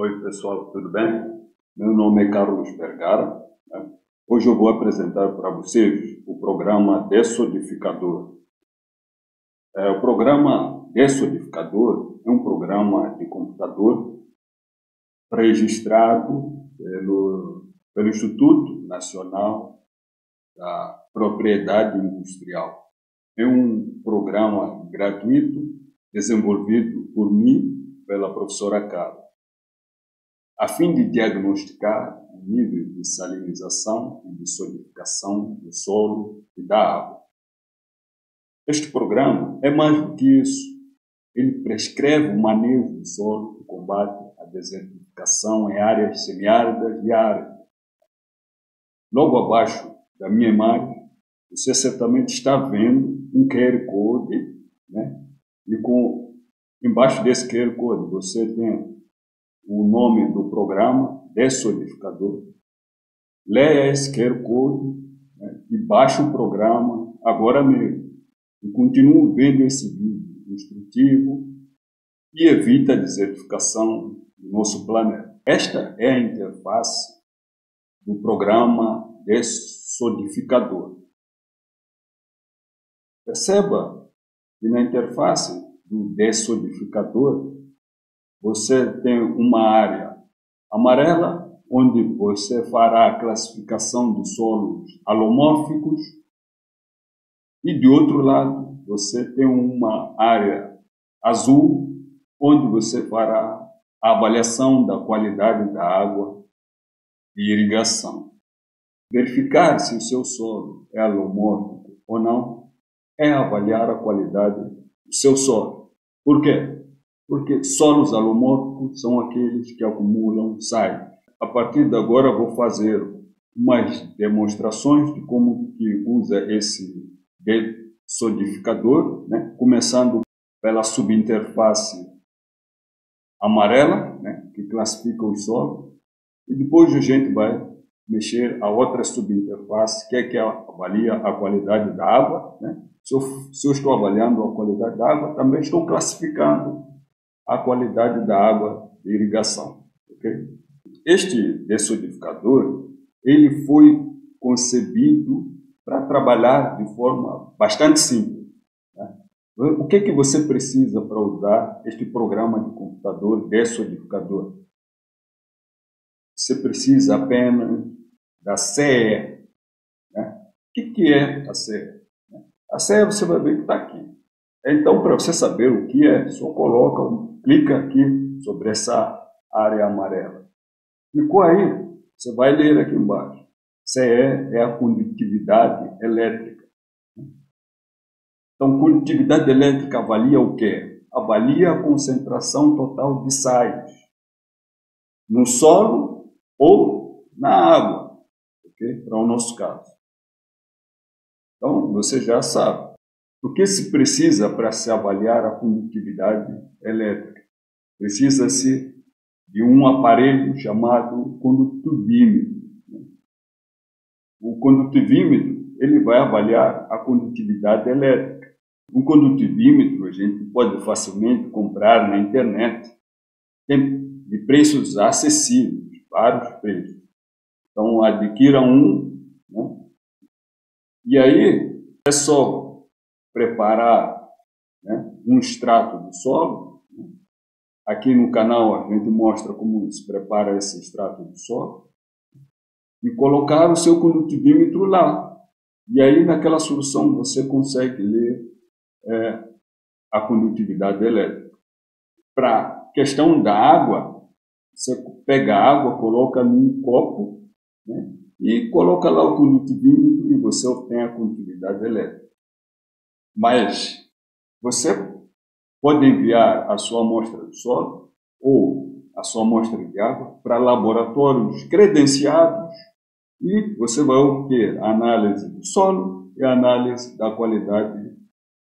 Oi pessoal, tudo bem? Meu nome é Carlos Vergara, né? Hoje eu vou apresentar para vocês o programa Desodificador. O programa Desodificador é um programa de computador registrado pelo Instituto Nacional da Propriedade Industrial. É um programa gratuito desenvolvido por mim, pela professora Carla, a fim de diagnosticar o nível de salinização e de solidificação do solo e da água. Este programa é mais do que isso. Ele prescreve o manejo do solo, o combate à desertificação em áreas semiáridas e áridas. Logo abaixo da minha imagem, você certamente está vendo um QR Code, né? E embaixo desse QR Code você tem o nome do programa, Desodificador. Leia esse QR Code, né, e baixe o programa agora mesmo. E continue vendo esse vídeo instrutivo e evite a desertificação do nosso planeta. Esta é a interface do programa Desodificador. Perceba que na interface do Desodificador você tem uma área amarela, onde você fará a classificação dos solos alomórficos, e de outro lado você tem uma área azul, onde você fará a avaliação da qualidade da água de irrigação. Verificar se o seu solo é alomórfico ou não é avaliar a qualidade do seu solo. Por quê? Porque solos alomórficos são aqueles que acumulam sais. A partir de agora vou fazer umas demonstrações de como que usa esse desodificador, né? Começando pela subinterface amarela, né? Que classifica os solos, e depois a gente vai mexer a outra subinterface, que é que avalia a qualidade da água, né? Se eu estou avaliando a qualidade da água, também estou classificando a qualidade da água de irrigação. Okay? Este desodificador, ele foi concebido para trabalhar de forma bastante simples. Né? O que é que você precisa para usar este programa de computador desodificador? Você precisa apenas da CE. Né? O que é a CE? A CE você vai ver que está aqui. Então, para você saber o que é, só clica aqui sobre essa área amarela. Clicou aí, você vai ler aqui embaixo. CE é a condutividade elétrica. Então, condutividade elétrica avalia o quê? Avalia a concentração total de sais no solo ou na água, okay? Para o nosso caso. Então, você já sabe. O que se precisa para se avaliar a condutividade elétrica? Precisa-se de um aparelho chamado condutivímetro. O condutivímetro ele vai avaliar a condutividade elétrica. Um condutivímetro a gente pode facilmente comprar na internet. Tem de preços acessíveis, vários preços. Então adquira um, né? E aí é só preparar, né, um extrato do solo. Aqui no canal a gente mostra como se prepara esse extrato do solo e colocar o seu condutivímetro lá. E aí naquela solução você consegue ler a condutividade elétrica. Para a questão da água, você pega a água, coloca num copo, né, e coloca lá o condutivímetro e você obtém a condutividade elétrica. Mas você pode enviar a sua amostra de solo ou a sua amostra de água para laboratórios credenciados e você vai obter a análise do solo e a análise da qualidade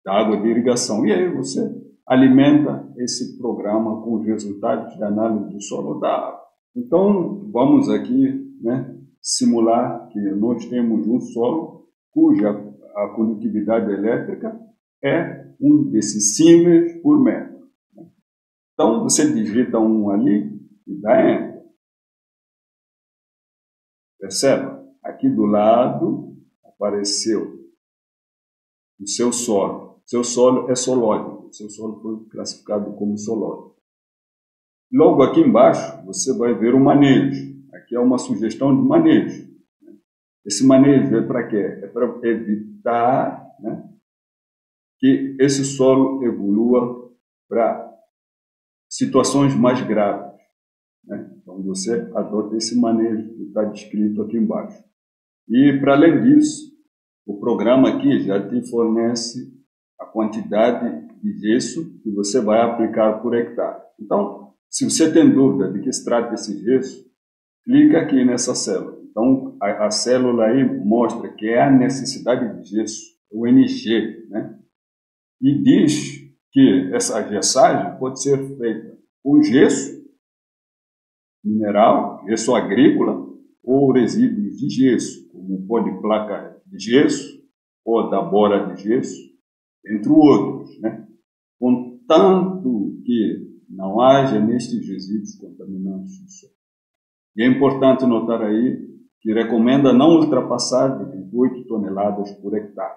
da água de irrigação. E aí você alimenta esse programa com os resultados da análise do solo ou da água. Então, vamos aqui, né, simular que nós temos um solo cuja a condutividade elétrica é 1 decisiemens por metro. Então, você digita 1 ali e dá Enter. Perceba? Aqui do lado apareceu o seu solo. Seu solo é solóide. O seu solo foi classificado como solóide. Logo aqui embaixo, você vai ver o manejo. Aqui é uma sugestão de manejo. Esse manejo é para quê? É para evitar, né, que esse solo evolua para situações mais graves, né? Então você adota esse manejo que está descrito aqui embaixo. E para além disso, o programa aqui já te fornece a quantidade de gesso que você vai aplicar por hectare. Então, se você tem dúvida de que se trata esse gesso, clica aqui nessa célula. Então, a célula aí mostra que é a necessidade de gesso, o NG, né? E diz que essa gessagem pode ser feita com gesso mineral, gesso agrícola ou resíduos de gesso, como pó de placa de gesso ou da bora de gesso, entre outros, né? Contanto que não haja nestes resíduos contaminantes do solo. E é importante notar aí que recomenda não ultrapassar de 28 toneladas por hectare.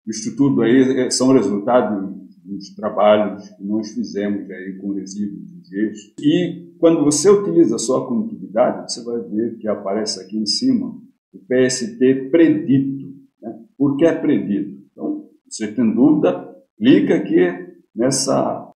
Isso tudo aí são resultados dos trabalhos que nós fizemos aí com resíduos de gesso. E quando você utiliza só a condutividade, você vai ver que aparece aqui em cima o PST predito, né? Por que é predito? Então, se você tem dúvida, clica aqui nessa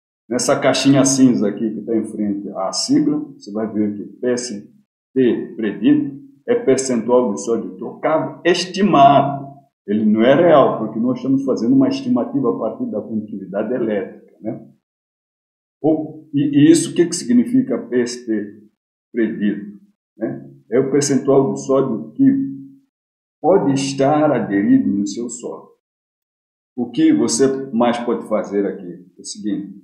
caixinha cinza aqui que está em frente à sigla, você vai ver que PST predito é percentual de sódio trocado estimado. Ele não é real, porque nós estamos fazendo uma estimativa a partir da condutividade elétrica, né? E isso, o que significa PST predito, né? É o percentual de sódio que pode estar aderido no seu solo. O que você mais pode fazer aqui é o seguinte: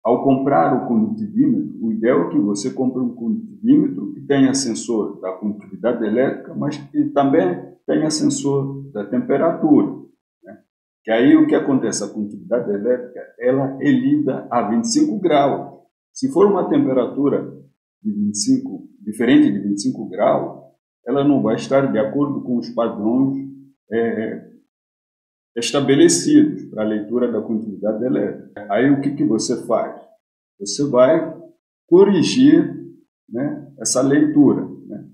ao comprar o condutivímetro, o ideal é que você compre um condutivímetro que tenha sensor da condutividade elétrica, mas que também tenha sensor da temperatura, né? Que aí o que acontece? A condutividade elétrica ela é lida a 25 graus. Se for uma temperatura de 25, diferente de 25 graus, ela não vai estar de acordo com os padrões estabelecidos para a leitura da condutividade elétrica. Aí o que você faz? Você vai corrigir, né, essa leitura, né?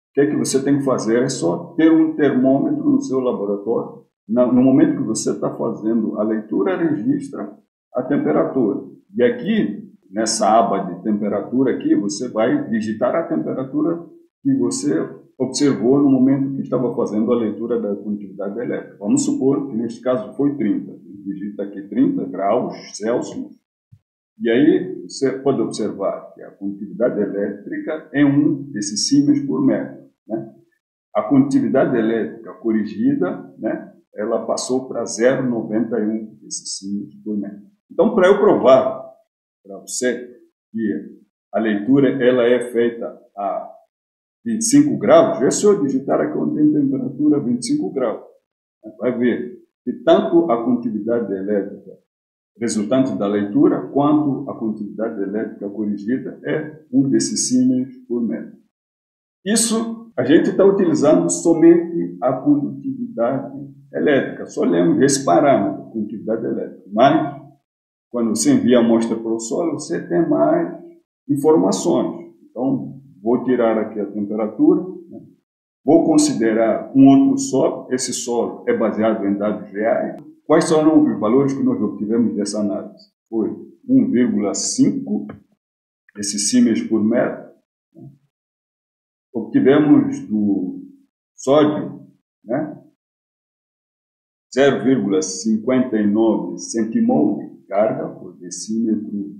O que você tem que fazer é só ter um termômetro no seu laboratório. No momento que você está fazendo a leitura, registra a temperatura. E aqui, nessa aba de temperatura aqui, você vai digitar a temperatura que você observou no momento que estava fazendo a leitura da condutividade elétrica. Vamos supor que neste caso foi 30. Digita aqui 30 graus Celsius. E aí você pode observar que a condutividade elétrica é 1 decissímenes por metro, né? A condutividade elétrica corrigida, né, ela passou para 0,91 decissímenes por metro. Então, para eu provar para você que a leitura ela é feita a 25 graus, já se eu digitar aqui onde tem temperatura 25 graus, vai ver que tanto a condutividade elétrica resultante da leitura, quanto a condutividade elétrica corrigida é 1 decissímenes por metro. Isso a gente está utilizando somente a condutividade elétrica, só lemos esse parâmetro, condutividade elétrica. Mas, quando você envia a amostra para o solo, você tem mais informações. Então, vou tirar aqui a temperatura, né? Vou considerar um outro solo, esse solo é baseado em dados reais. Quais foram os valores que nós obtivemos dessa análise? Foi 1,5 decissímenes por metro. Obtivemos do sódio, né, 0,59 centimol de carga por decímetro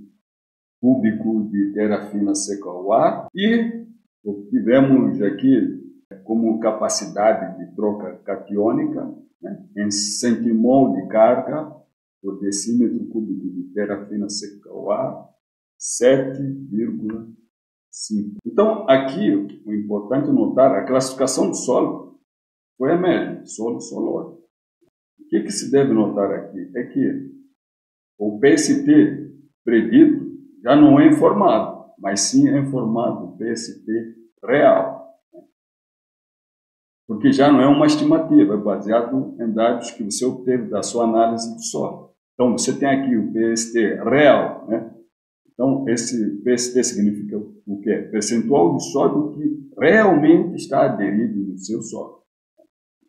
cúbico de terra fina seca ao ar. E obtivemos aqui como capacidade de troca catiônica, né, em centimol de carga por decímetro cúbico de terra fina seca ao ar, 7,5. Então, aqui, o importante é notar, a classificação do solo foi a média, solo solóide. O que se deve notar aqui é que o PST predito já não é informado. mas sim em formato PST real. Porque já não é uma estimativa, é baseado em dados que você obteve da sua análise do solo. Então, você tem aqui o PST real, né? Então, esse PST significa o quê? Percentual de sódio que realmente está aderido no seu solo.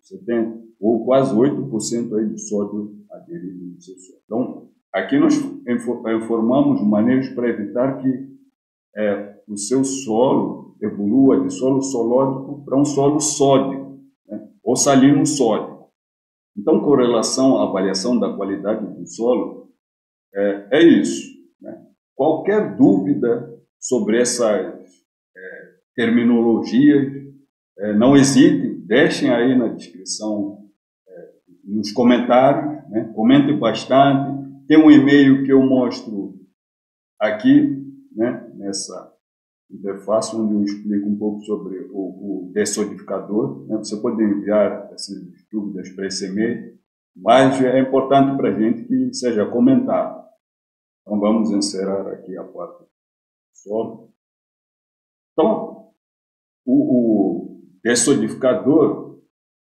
Você tem ou quase 8% aí de sódio aderido no seu solo. Então, aqui nós informamos maneiras para evitar que o seu solo evolua de solo solódico para um solo sódico, né? Ou salino sódico. Então, com relação à avaliação da qualidade do solo, é isso, né? Qualquer dúvida sobre essas terminologias, não hesitem, deixem aí na descrição, nos comentários, né? Comentem bastante. Tem um e-mail que eu mostro aqui, né? Nessa interface, onde eu explico um pouco sobre o dessodificador, né? Você pode enviar essas dúvidas para esse e-mail, mas é importante para a gente que seja comentado. Então, vamos encerrar aqui a parte do solo. Então, o dessodificador,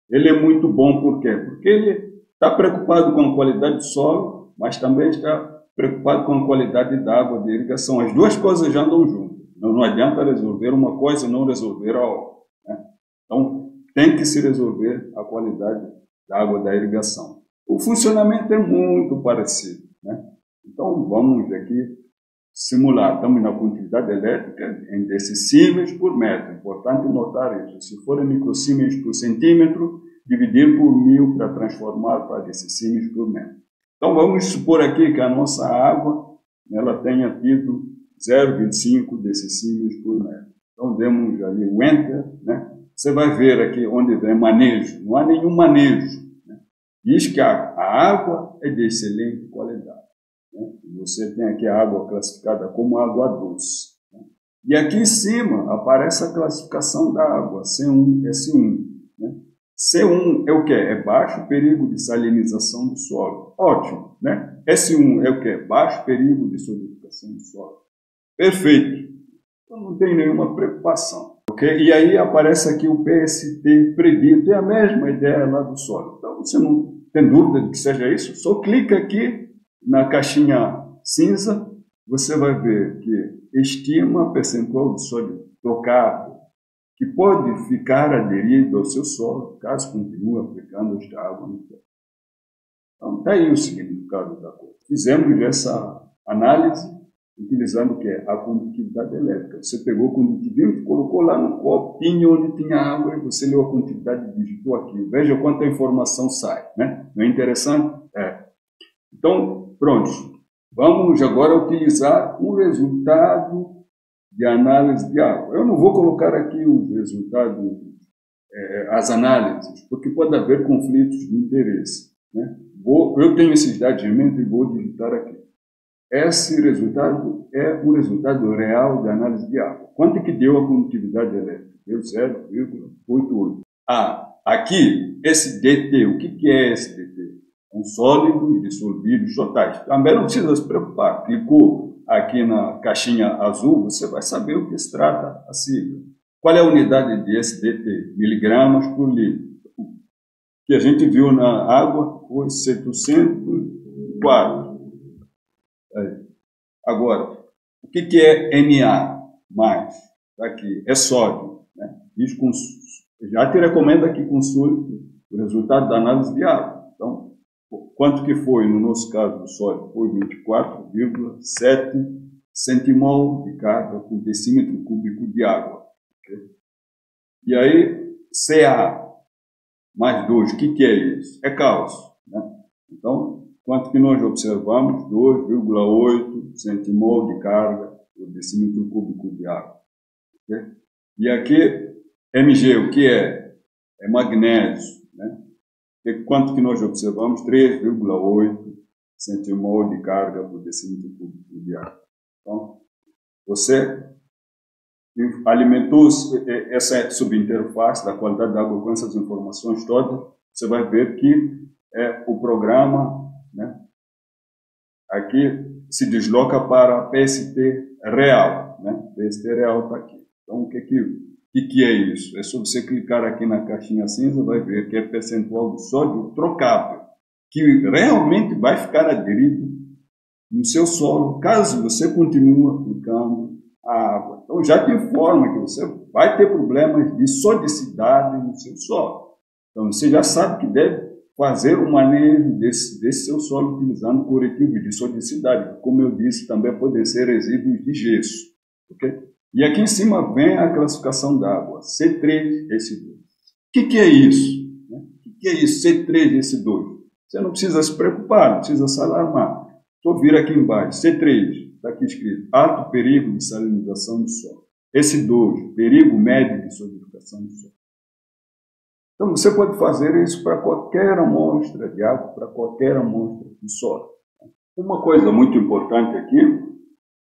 ele é muito bom, por quê? Porque ele está preocupado com a qualidade do solo, mas também está preocupado com a qualidade da água de irrigação. As duas coisas já andam juntas. Não adianta resolver uma coisa e não resolver a outra, né? Então, tem que se resolver a qualidade da água da irrigação. O funcionamento é muito parecido, né? Então, vamos aqui simular. Estamos na condutividade elétrica em decissímeis por metro. Importante notar isso. Se for em microsímeis por centímetro, dividir por 1000 para transformar para decissímeis por metro. Então, vamos supor aqui que a nossa água ela tenha tido 0,25 decissímeis por metro. Então, demos ali o Enter, né? Você vai ver aqui onde vem manejo. Não há nenhum manejo, né? Diz que a água é de excelente qualidade, né? Você tem aqui a água classificada como água doce, né? E aqui em cima aparece a classificação da água, C1, S1, né? C1 é o que? É baixo perigo de salinização do solo. Ótimo, né? S1 é o que? Baixo perigo de solidificação do solo. Perfeito. Então não tem nenhuma preocupação. Okay? E aí aparece aqui o PST predito. É a mesma ideia lá do solo. Então você não tem dúvida de que seja isso? Só clica aqui na caixinha cinza. Você vai ver que estima percentual de sódio trocado que pode ficar aderido ao seu solo caso continue aplicando esta água no solo. Então, está aí o significado da coisa. Fizemos essa análise utilizando o que? A condutividade elétrica. Você pegou o condutivímetro, colocou lá no copinho onde tinha água e você leu a condutividade e digitou aqui. Veja quanta informação sai, né? Não é interessante? Então, pronto. Vamos agora utilizar um resultado de análise de água. Eu não vou colocar aqui os resultados, as análises, porque pode haver conflitos de interesse, né? Eu tenho esses dados em mente e vou digitar aqui. Esse resultado é um resultado real de análise de água. Quanto é que deu a condutividade elétrica? Deu 0,88. Aqui, esse DT, o que é esse DT? Um sólido e dissolvíveis totais. Também não precisa se preocupar. Clicou aqui na caixinha azul, você vai saber o que se trata a sigla. Qual é a unidade de SDT? Miligramas por litro. Que a gente viu na água foi 704. Agora, o que é Na+? Aqui é sódio, né? Já te recomendo que consulte o resultado da análise de água. Então, quanto que foi, no nosso caso, do sódio? Foi 24,7 centimol de carga por decímetro cúbico de água. Okay? E aí, Ca mais 2, o que é isso? É cálcio, né? Então, quanto que nós observamos? 2,8 centimol de carga por decímetro cúbico de água. Okay? E aqui, Mg, o que é? É magnésio, né? E quanto que nós observamos? 3,8 centimol de carga por decímetro cúbico de água. Então, você alimentou essa subinterface da qualidade da água com essas informações todas, você vai ver que o programa, né, aqui se desloca para PST real. né? Bestereal está aqui. Então, o que é isso? É só você clicar aqui na caixinha cinza, vai ver que é percentual de sódio trocável, que realmente vai ficar aderido no seu solo, caso você continue aplicando a água. Então, já te informa que você vai ter problemas de sodicidade no seu solo. Então, você já sabe que deve fazer o manejo desse seu solo utilizando corretivos de sodicidade, que, como eu disse, também podem ser resíduos de gesso. Okay? E aqui em cima vem a classificação da água, C3, S2. O que é isso? O que é isso, C3, S2? Você não precisa se preocupar, não precisa se alarmar. Só vir aqui embaixo, C3, está aqui escrito, alto perigo de salinização do solo. S2, perigo médio de solidificação do solo. Então, você pode fazer isso para qualquer amostra de água, para qualquer amostra de solo. Uma coisa muito importante aqui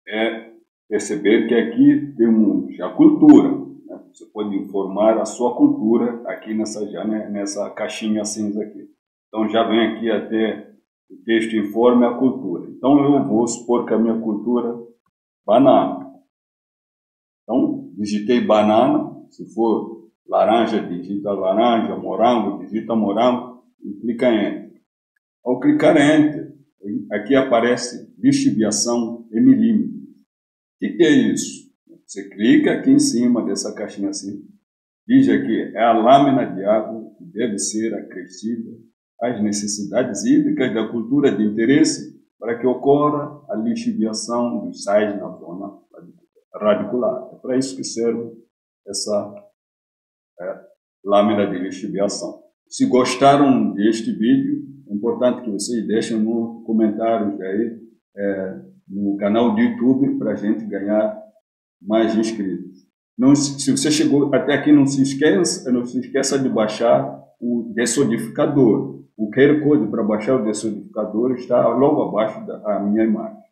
é perceber que aqui temos a cultura. Né? Você pode informar a sua cultura aqui nessa caixinha cinza aqui. Então, já vem aqui até o texto informe a cultura. Então, eu vou supor que a minha cultura banana. Então, digitei banana, se for laranja, digita laranja, morango, digita morango e clica em Enter. Ao clicar em Enter, aqui aparece lixiviação em milímetros. O que é isso? Você clica aqui em cima dessa caixinha assim, diz aqui, é a lâmina de água que deve ser acrescida às necessidades hídricas da cultura de interesse para que ocorra a lixiviação dos sais na zona radicular. É para isso que serve essa lâmina de lixiviação. Se gostaram deste vídeo, é importante que vocês deixem nos comentários aí, no canal do YouTube, para a gente ganhar mais inscritos. Se você chegou até aqui, não se esqueça de baixar o dessodificador. O QR Code para baixar o dessodificador está logo abaixo da minha imagem.